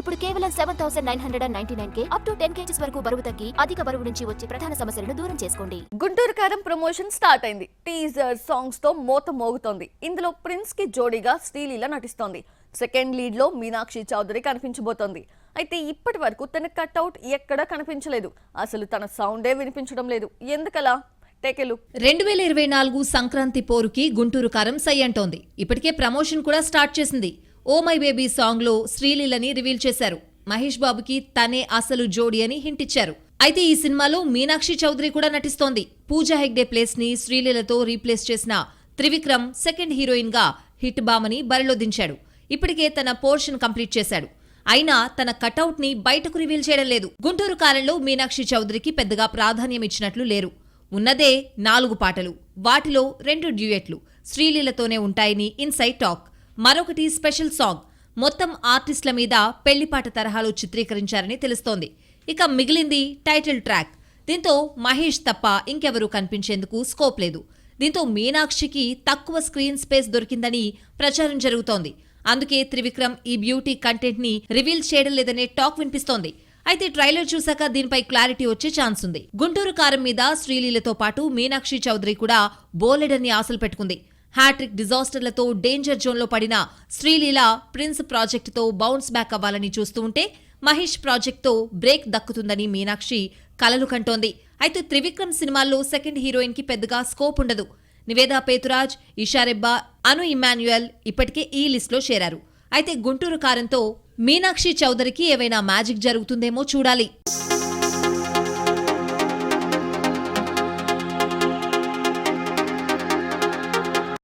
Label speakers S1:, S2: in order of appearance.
S1: ఇప్పుడు కేవలం 7,999 up to 10 kgs వరకు బరువు తగ్గి అధిక బరువు నుంచి వచ్చే ప్రధాన సమస్యలను దూరం చేసుకోండి.
S2: గుంటూరు కారం ప్రమోషన్ స్టార్ట్ అయింది. టీజర్ సాంగ్స్ తో మోత మోగుతోంది. ఇందులో ప్రిన్స్ కి జోడీగా శ్రీలీల నటిస్తోంది. సెకండ్ లీడ్ లో మీనాక్షి చౌదరి కనిపించబోతోంది. అయితే ఇప్పటి వరకు తన కట్అవుట్ ఎక్కడా కనిపించలేదు. అసలు తన సౌండే వినిపించడం లేదు. ఎందుకలా?
S3: 2024 సంక్రాంతి పోరుకి గుంటూరు కారం సై అంటోంది. ఇప్పటికే ప్రమోషన్ కూడా స్టార్ట్ చేసింది. ఓ మై బేబీ సాంగ్ లో శ్రీలీలని రివీల్ చేశారు. మహేష్ బాబుకి తనే అసలు జోడీ అని హింట్ ఇచ్చారు. అయితే ఈ సినిమాలో మీనాక్షి చౌదరి కూడా నటిస్తోంది. పూజా హెగ్డే ప్లేస్ ని శ్రీలీలతో రీప్లేస్ చేసిన త్రివిక్రమ్ సెకండ్ హీరోయిన్ గా హిట్ బామని బరిలో దించాడు. ఇప్పటికే తన పోర్షన్ కంప్లీట్ చేశాడు. అయినా తన కటౌట్ ని బయటకు రివీల్ చేయడం లేదు. గుంటూరు కారంలో మీనాక్షి చౌదరికి పెద్దగా ప్రాధాన్యం ఇచ్చినట్లు లేరు. ఉన్నదే 4 పాటలు, వాటిలో 2 డ్యూయెట్లు శ్రీలీలతోనే ఉంటాయని ఇన్సైడ్ టాక్. మరొకటి స్పెషల్ సాంగ్. మొత్తం ఆర్టిస్టుల మీద పెళ్లిపాట తరహాలో చిత్రీకరించారని తెలుస్తోంది. ఇక మిగిలింది టైటిల్ ట్రాక్. దీంతో మహేష్ తప్ప ఇంకెవరూ కనిపించేందుకు స్కోప్ లేదు. దీంతో మీనాక్షికి తక్కువ స్క్రీన్ స్పేస్ దొరికిందని ప్రచారం జరుగుతోంది. అందుకే త్రివిక్రమ్ ఈ బ్యూటీ కంటెంట్ ని రివీల్ చేయడం లేదనే టాక్ వినిపిస్తోంది. అయితే ట్రైలర్ చూశాక దీనిపై క్లారిటీ వచ్చే ఛాన్స్ ఉంది. గుంటూరు కారం మీద శ్రీలీలతో పాటు మీనాక్షి చౌదరి కూడా బోలెడన్ని ఆశలు పెట్టుకుంది. హ్యాట్రిక్ డిజాస్టర్లతో డేంజర్ జోన్లో పడిన శ్రీలీల ప్రిన్స్ ప్రాజెక్టుతో బౌన్స్ బ్యాక్ అవ్వాలని చూస్తూ ఉంటే మహేష్ ప్రాజెక్టుతో బ్రేక్ దక్కుతుందని మీనాక్షి కలలు కంటోంది. అయితే త్రివిక్రమ్ సినిమాల్లో సెకండ్ హీరోయిన్ కి పెద్దగా స్కోప్ ఉండదు. నివేదా పేతురాజ్, ఇషారెబ్బా, అను ఇమాన్యుయల్ ఇప్పటికే ఈ లిస్టులో చేరారు. అయితే గుంటూరు కారంతో మీనాక్షి చౌదరికి ఏవైనా మ్యాజిక్ జరుగుతుందేమో చూడాలి.